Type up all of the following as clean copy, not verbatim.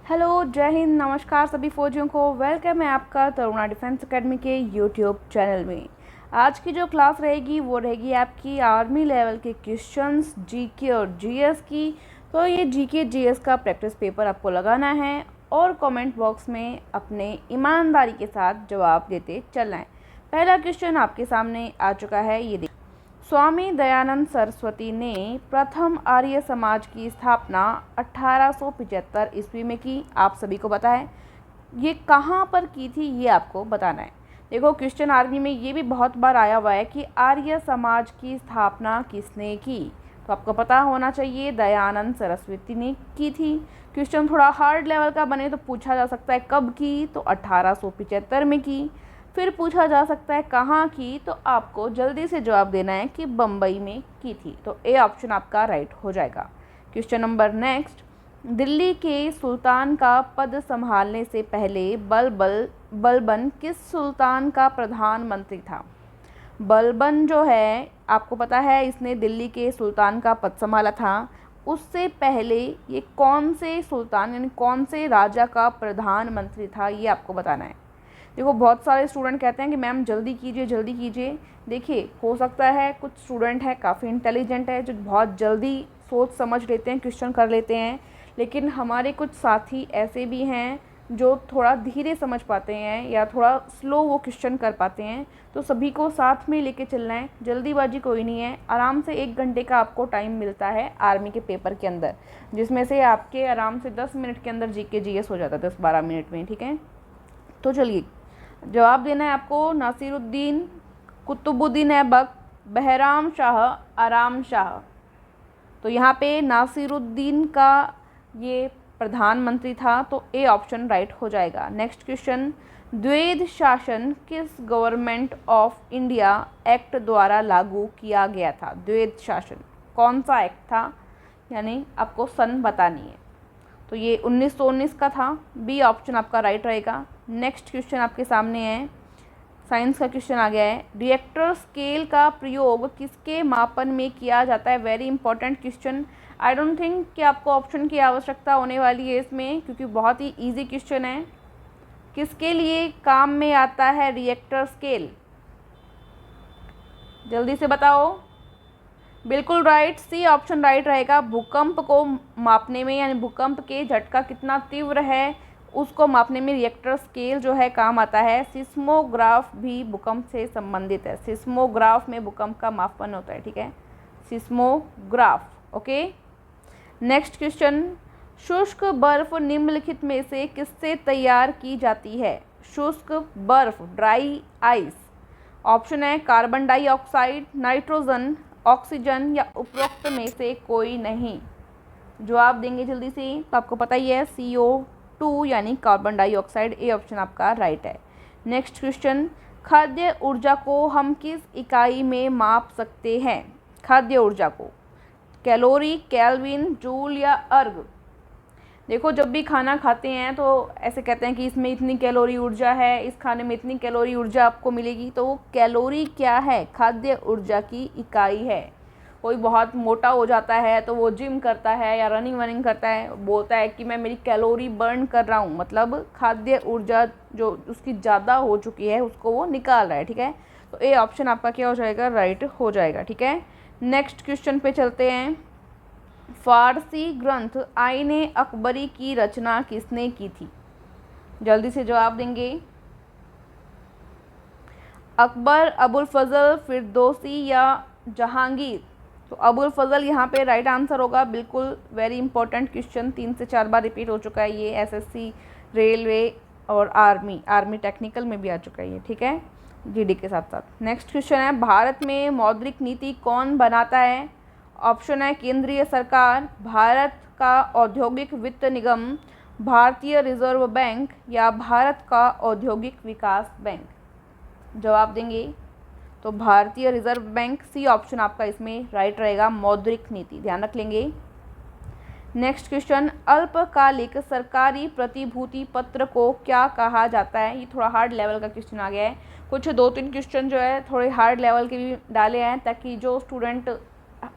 Hello, जय हिंद, नमस्कार सभी फौजियों को। वेलकम है आपका तरुणा डिफेंस एकेडमी के यूट्यूब चैनल में। आज की जो क्लास रहेगी वो रहेगी आपकी आर्मी लेवल के क्वेश्चंस, जीके और जीएस की। तो ये जीके जीएस का प्रैक्टिस पेपर आपको लगाना है और कमेंट बॉक्स में अपने ईमानदारी के साथ जवाब देते चलना है। पहला क्वेश्चन आपके सामने आ चुका है, ये स्वामी दयानंद सरस्वती ने प्रथम आर्य समाज की स्थापना 1875 ईस्वी में की। आप सभी को पता है। ये कहाँ पर की थी ये आपको बताना है। देखो, क्वेश्चन आर्मी में ये भी बहुत बार आया हुआ है कि आर्य समाज की स्थापना किसने की, तो आपको पता होना चाहिए दयानंद सरस्वती ने की थी। क्वेश्चन थोड़ा हार्ड लेवल का बने तो पूछा जा सकता है कब की, तो 1875 में की। फिर पूछा जा सकता है कहाँ की, तो आपको जल्दी से जवाब देना है कि बम्बई में की थी। तो ए ऑप्शन आपका राइट हो जाएगा। क्वेश्चन नंबर नेक्स्ट, दिल्ली के सुल्तान का पद संभालने से पहले बलबन किस सुल्तान का प्रधानमंत्री था? बलबन जो है, आपको पता है, इसने दिल्ली के सुल्तान का पद संभाला था। उससे पहले ये कौन से सुल्तान यानी कौन से राजा का प्रधानमंत्री था, ये आपको बताना है। देखो, बहुत सारे स्टूडेंट कहते हैं कि मैम जल्दी कीजिए जल्दी कीजिए। देखिए, हो सकता है कुछ स्टूडेंट है काफ़ी इंटेलिजेंट है जो बहुत जल्दी सोच समझ लेते हैं, क्वेश्चन कर लेते हैं, लेकिन हमारे कुछ साथी ऐसे भी हैं जो थोड़ा धीरे समझ पाते हैं या थोड़ा स्लो वो क्वेश्चन कर पाते हैं। तो सभी को साथ में लेके चलना है, जल्दीबाजी कोई नहीं है। आराम से 1 घंटे का आपको टाइम मिलता है आर्मी के पेपर के अंदर, जिसमें से आपके आराम से 10 मिनट के अंदर जीके जीएस हो जाता है, 10-12 मिनट में। ठीक है, तो चलिए जवाब देना है आपको। नासिरुद्दीन, कुतुबुद्दीन ऐबक, बहराम शाह, आराम शाह। तो यहाँ पे नासिरुद्दीन का ये प्रधानमंत्री था, तो ए ऑप्शन राइट हो जाएगा। नेक्स्ट क्वेश्चन, द्वैध शासन किस गवर्नमेंट ऑफ इंडिया एक्ट द्वारा लागू किया गया था? द्वैध शासन कौन सा एक्ट था, यानी आपको सन बतानी है। तो ये 1919 का था। बी ऑप्शन आपका राइट रहेगा। नेक्स्ट क्वेश्चन आपके सामने है, साइंस का क्वेश्चन आ गया है। रिएक्टर स्केल का प्रयोग किसके मापन में किया जाता है? Very important question. I don't think कि आपको ऑप्शन की आवश्यकता होने वाली है इसमें, क्योंकि बहुत ही इजी क्वेश्चन है। किसके लिए काम में आता है रिएक्टर स्केल? जल्दी से बताओ। बिल्कुल राइट, सी ऑप्शन राइट रहेगा। भूकंप को मापने में, यानी भूकंप के झटका कितना तीव्र है उसको मापने में रिएक्टर स्केल जो है काम आता है। सिस्मोग्राफ भी भूकंप से संबंधित है। सिस्मोग्राफ में भूकंप का मापन होता है। ठीक है, सिस्मोग्राफ। ओके, नेक्स्ट क्वेश्चन, शुष्क बर्फ निम्नलिखित में से किससे तैयार की जाती है? शुष्क बर्फ, ड्राई आइस। ऑप्शन है कार्बन डाइऑक्साइड, नाइट्रोजन, ऑक्सीजन या उपरोक्त में से कोई नहीं। जवाब देंगे जल्दी से, तो आपको पता ही है CO2 यानी कार्बन डाइऑक्साइड। ए ऑप्शन आपका राइट है। नेक्स्ट क्वेश्चन, खाद्य ऊर्जा को हम किस इकाई में माप सकते हैं? खाद्य ऊर्जा को कैलोरी, केल्विन, जूल या अर्ग। देखो, जब भी खाना खाते हैं तो ऐसे कहते हैं कि इसमें इतनी कैलोरी ऊर्जा है, इस खाने में इतनी कैलोरी ऊर्जा आपको मिलेगी। तो वो कैलोरी क्या है? खाद्य ऊर्जा की इकाई है। कोई बहुत मोटा हो जाता है तो वो जिम करता है या रनिंग वनिंग करता है, बोलता है कि मैं मेरी कैलोरी बर्न कर रहा हूँ, मतलब खाद्य ऊर्जा जो उसकी ज़्यादा हो चुकी है उसको वो निकाल रहा है। ठीक है, तो ए ऑप्शन आपका क्या हो जाएगा? राइट हो जाएगा। ठीक है, नेक्स्ट क्वेश्चन पे चलते हैं। फारसी ग्रंथ आईने अकबरी की रचना किसने की थी? जल्दी से जवाब देंगे। अकबर, अबुल फजल, फिरदौसी या जहांगीर। तो अबुल फजल यहाँ पे राइट आंसर होगा। बिल्कुल, वेरी इंपॉर्टेंट क्वेश्चन, 3 से 4 बार रिपीट हो चुका है ये। SSC, रेलवे और आर्मी टेक्निकल में भी आ चुका है ये। ठीक है, GD के साथ साथ। नेक्स्ट क्वेश्चन है, भारत में मौद्रिक नीति कौन बनाता है? ऑप्शन है केंद्रीय सरकार, भारत का औद्योगिक वित्त निगम, भारतीय रिजर्व बैंक या भारत का औद्योगिक विकास बैंक। जवाब देंगे तो भारतीय रिजर्व बैंक। सी ऑप्शन आपका इसमें राइट रहेगा, मौद्रिक नीति, ध्यान रख लेंगे। नेक्स्ट क्वेश्चन, अल्पकालिक सरकारी प्रतिभूति पत्र को क्या कहा जाता है? ये थोड़ा हार्ड लेवल का क्वेश्चन आ गया है। कुछ 2-3 क्वेश्चन जो है थोड़े हार्ड लेवल के भी डाले हैं, ताकि जो स्टूडेंट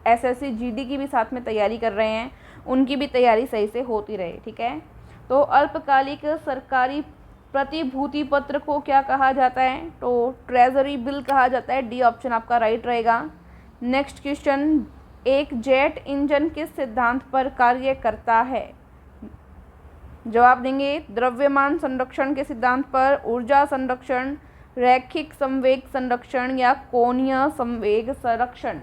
SSC GD की भी साथ में तैयारी कर रहे हैं उनकी भी तैयारी सही से होती रहे। ठीक है, तो अल्पकालिक सरकारी प्रतिभूति पत्र को क्या कहा जाता है? तो ट्रेजरी बिल कहा जाता है। डी ऑप्शन आपका राइट रहेगा। नेक्स्ट क्वेश्चन, एक जेट इंजन किस सिद्धांत पर कार्य करता है? जवाब देंगे द्रव्यमान संरक्षण के सिद्धांत पर, ऊर्जा संरक्षण, रैखिक संवेग संरक्षण या कोणीय संवेग संरक्षण।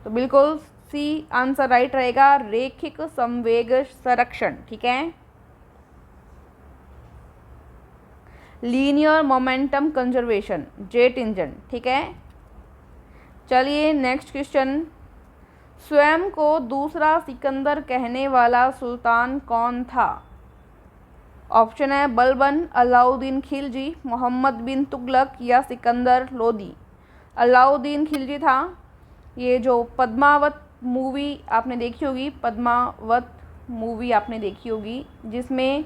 तो बिल्कुल सी आंसर राइट रहेगा, रैखिक संवेग संरक्षण। ठीक है, linear momentum conservation, jet engine. ठीक है, चलिए नेक्स्ट क्वेश्चन, स्वयं को दूसरा सिकंदर कहने वाला सुल्तान कौन था? ऑप्शन है बलबन, अलाउद्दीन खिलजी, मोहम्मद बिन तुगलक या सिकंदर लोदी। अलाउद्दीन खिलजी था। ये जो पद्मावत मूवी आपने देखी होगी, पद्मावत मूवी आपने देखी होगी, जिसमें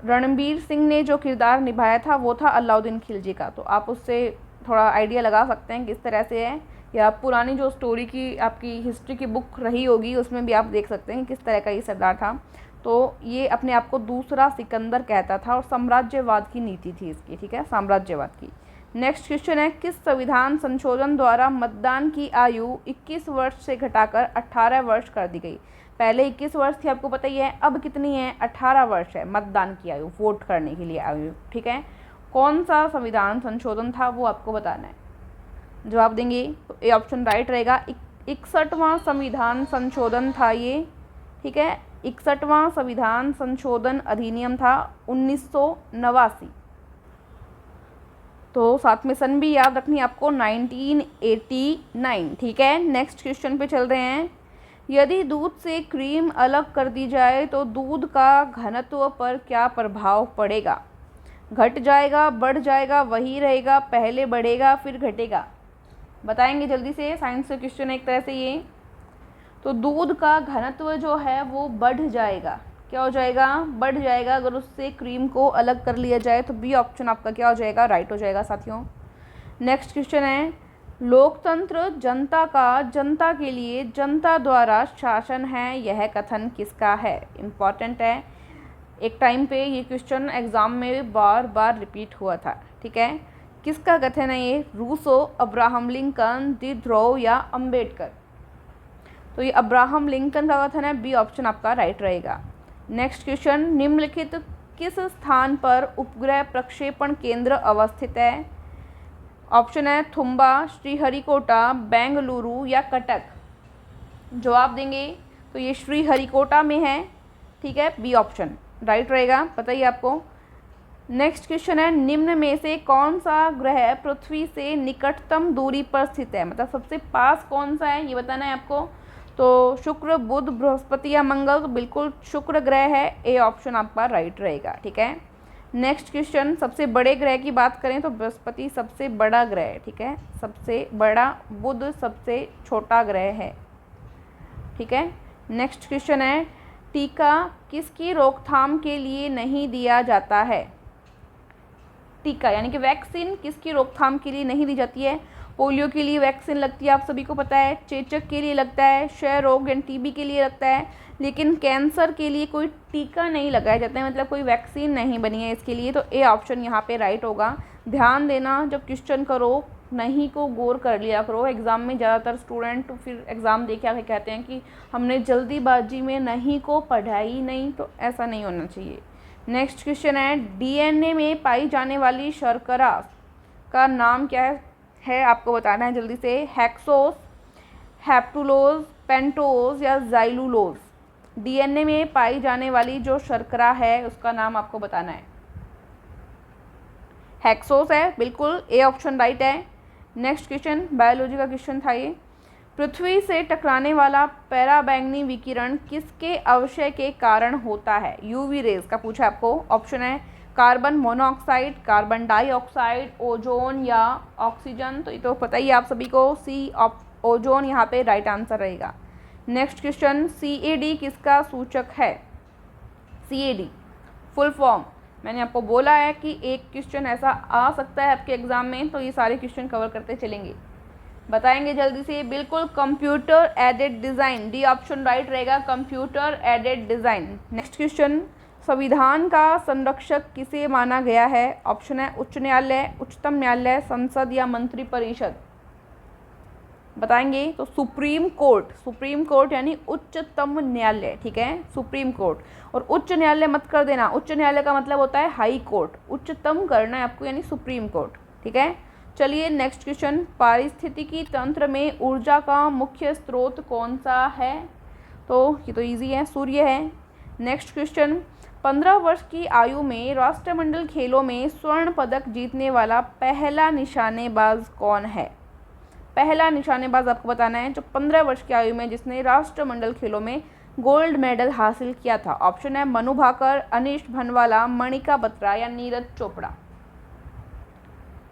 रणबीर सिंह ने जो किरदार निभाया था वो था अलाउद्दीन खिलजी का। तो आप उससे थोड़ा आइडिया लगा सकते हैं किस तरह से है, या पुरानी जो स्टोरी की आपकी हिस्ट्री की बुक रही होगी उसमें भी आप देख सकते हैं किस तरह का ये सरदार था। तो ये अपने आप को दूसरा सिकंदर कहता था और साम्राज्यवाद की नीति थी इसकी। ठीक है, साम्राज्यवाद की। नेक्स्ट क्वेश्चन है, किस संविधान संशोधन द्वारा मतदान की आयु 21 वर्ष से घटाकर 18 वर्ष कर दी गई? पहले 21 वर्ष थी, आपको पता ही है, अब कितनी है? 18 वर्ष है मतदान की आयु, वोट करने के लिए आयु। ठीक है, कौन सा संविधान संशोधन था वो आपको बताना है। जवाब देंगे तो ए ऑप्शन राइट रहेगा, 61वां संविधान संशोधन था ये। ठीक है, 61वां संविधान संशोधन अधिनियम था 1989। तो साथ में सन भी याद रखनी आपको, 1989। ठीक है, नेक्स्ट क्वेश्चन पे चल रहे हैं, यदि दूध से क्रीम अलग कर दी जाए तो दूध का घनत्व पर क्या प्रभाव पड़ेगा? घट जाएगा, बढ़ जाएगा, वही रहेगा, पहले बढ़ेगा फिर घटेगा? बताएंगे जल्दी से, साइंस का क्वेश्चन है एक तरह से ये। तो दूध का घनत्व जो है वो बढ़ जाएगा। क्या हो जाएगा? बढ़ जाएगा, अगर उससे क्रीम को अलग कर लिया जाए। तो बी ऑप्शन आपका क्या हो जाएगा? राइट हो जाएगा साथियों। नेक्स्ट क्वेश्चन है, लोकतंत्र जनता का जनता के लिए जनता द्वारा शासन है, यह कथन किसका है? इम्पॉर्टेंट है, एक टाइम पे ये क्वेश्चन एग्ज़ाम में बार बार रिपीट हुआ था। ठीक है, किसका कथन है ये? रूसो, अब्राहम लिंकन, दिड्रो या अंबेडकर? तो ये अब्राहम लिंकन का कथन है, बी ऑप्शन आपका राइट रहेगा। नेक्स्ट क्वेश्चन, निम्नलिखित किस स्थान पर उपग्रह प्रक्षेपण केंद्र अवस्थित है? ऑप्शन है थुम्बा, श्रीहरिकोटा, बेंगलुरु या कटक? जवाब देंगे तो ये श्रीहरिकोटा में है। ठीक है, बी ऑप्शन राइट रहेगा, बताइए आपको। नेक्स्ट क्वेश्चन है, निम्न में से कौन सा ग्रह पृथ्वी से निकटतम दूरी पर स्थित है? मतलब सबसे पास कौन सा है ये बताना है आपको। तो शुक्र, बुध, बृहस्पति या मंगल? तो बिल्कुल शुक्र ग्रह है, ए ऑप्शन आपका राइट रहेगा। ठीक है, नेक्स्ट क्वेश्चन, सबसे बड़े ग्रह की बात करें तो बृहस्पति सबसे बड़ा ग्रह है। ठीक है, सबसे बड़ा, बुध सबसे छोटा ग्रह है। ठीक है, नेक्स्ट क्वेश्चन है, टीका किसकी रोकथाम के लिए नहीं दिया जाता है? टीका यानी कि वैक्सीन किसकी रोकथाम के लिए नहीं दी जाती है? पोलियो के लिए वैक्सीन लगती है, आप सभी को पता है। चेचक के लिए लगता है, क्षय रोग यानी टीबी के लिए लगता है, लेकिन कैंसर के लिए कोई टीका नहीं लगाया जाता है, मतलब कोई वैक्सीन नहीं बनी है इसके लिए। तो ए ऑप्शन यहाँ पे राइट होगा। ध्यान देना, जब क्वेश्चन करो नहीं को गौर कर लिया करो। एग्ज़ाम में ज़्यादातर स्टूडेंट फिर एग्ज़ाम देखे आके कहते हैं कि हमने जल्दीबाजी में नहीं को पढ़ा ही नहीं, तो ऐसा नहीं होना चाहिए। नेक्स्ट क्वेश्चन है, डीएनए में पाई जाने वाली शर्करा का नाम क्या है आपको बताना है जल्दी से। हेक्सोस, हेप्टुलोज, पेंटोज या ज़ाइलुलोज? डीएनए में पाई जाने वाली जो शर्करा है उसका नाम आपको बताना है। हेक्सोस है, बिल्कुल ए ऑप्शन राइट है। नेक्स्ट क्वेश्चन बायोलॉजी का क्वेश्चन था ये, पृथ्वी से टकराने वाला पराबैंगनी विकिरण किसके अवक्षय के कारण होता है? यूवी रेज का पूछा आपको। ऑप्शन है carbon monoxide, carbon dioxide, ozone या ऑक्सीजन? तो ये तो पता ही आप सभी को, सी ओजोन यहाँ पे राइट आंसर रहेगा। नेक्स्ट क्वेश्चन, CAD किसका सूचक है? CAD फुल फॉर्म मैंने आपको बोला है कि एक क्वेश्चन ऐसा आ सकता है आपके एग्जाम में, तो ये सारे क्वेश्चन कवर करते चलेंगे। बताएंगे जल्दी से, बिल्कुल computer aided design, D option right रहेगा, computer aided design. Next question, संविधान का संरक्षक किसे माना गया है? ऑप्शन है उच्च न्यायालय, उच्चतम न्यायालय, संसद या मंत्रिपरिषद। बताएंगे तो सुप्रीम कोर्ट, सुप्रीम कोर्ट यानी उच्चतम न्यायालय, ठीक है, सुप्रीम कोर्ट। और उच्च न्यायालय मत कर देना, उच्च न्यायालय का मतलब होता है हाई कोर्ट, उच्चतम करना है आपको यानी सुप्रीम कोर्ट, ठीक है। चलिए नेक्स्ट क्वेश्चन, पारिस्थितिकी तंत्र में ऊर्जा का मुख्य स्रोत कौन सा है? तो ये तो इजी है, सूर्य है। नेक्स्ट क्वेश्चन, 15 वर्ष की आयु में राष्ट्रमंडल खेलों में स्वर्ण पदक जीतने वाला पहला निशानेबाज कौन है? पहला निशानेबाज आपको बताना है जो 15 वर्ष की आयु में जिसने राष्ट्रमंडल खेलों में गोल्ड मेडल हासिल किया था। ऑप्शन है मनु भाकर, अनीश भनवाला, मणिका बत्रा या नीरज चोपड़ा।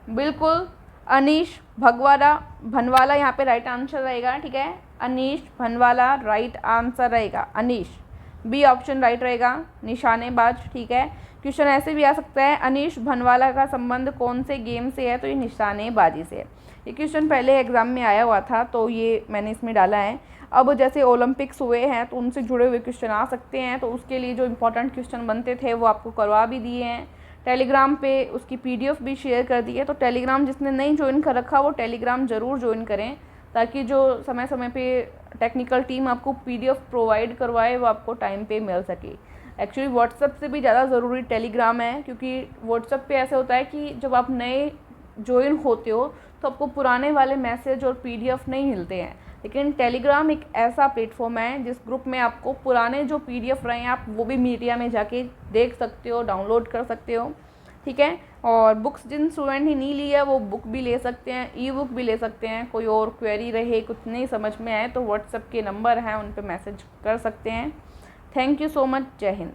बिल्कुल अनीश भनवाला यहाँ पे राइट आंसर रहेगा, ठीक है, अनीश भनवाला राइट आंसर रहेगा, अनीश बी ऑप्शन राइट रहेगा, निशानेबाज, ठीक है। क्वेश्चन ऐसे भी आ सकता है, अनीश भनवाला का संबंध कौन से गेम से है? तो ये निशानेबाजी से है। ये क्वेश्चन पहले एग्जाम में आया हुआ था तो ये मैंने इसमें डाला है। अब जैसे ओलंपिक्स हुए हैं तो उनसे जुड़े हुए क्वेश्चन आ सकते हैं, तो उसके लिए जो इंपॉर्टेंट क्वेश्चन बनते थे वो आपको करवा भी दिए हैं। टेलीग्राम पे उसकी PDF भी शेयर कर दी है, तो टेलीग्राम जिसने नहीं ज्वाइन कर रखा वो टेलीग्राम ज़रूर ज्वाइन करें, ताकि जो समय समय पे टेक्निकल टीम आपको PDF प्रोवाइड करवाए वो आपको टाइम पे मिल सके। एक्चुअली व्हाट्सएप से भी ज़्यादा ज़रूरी टेलीग्राम है, क्योंकि व्हाट्सएप पे ऐसे होता है कि जब आप नए ज्वाइन होते हो तो आपको पुराने वाले मैसेज और PDF नहीं मिलते हैं, लेकिन टेलीग्राम एक ऐसा प्लेटफॉर्म है जिस ग्रुप में आपको पुराने जो PDF रहे हैं आप वो भी मीडिया में जाके देख सकते हो, डाउनलोड कर सकते हो, ठीक है। और बुक्स जिन स्टूडेंट ने नहीं ली है वो बुक भी ले सकते हैं, ई-बुक भी ले सकते हैं। कोई और क्वेरी रहे, कुछ नहीं समझ में आए तो व्हाट्सएप के नंबर हैं उन पर मैसेज कर सकते हैं। थैंक यू सो मच, जय हिंद।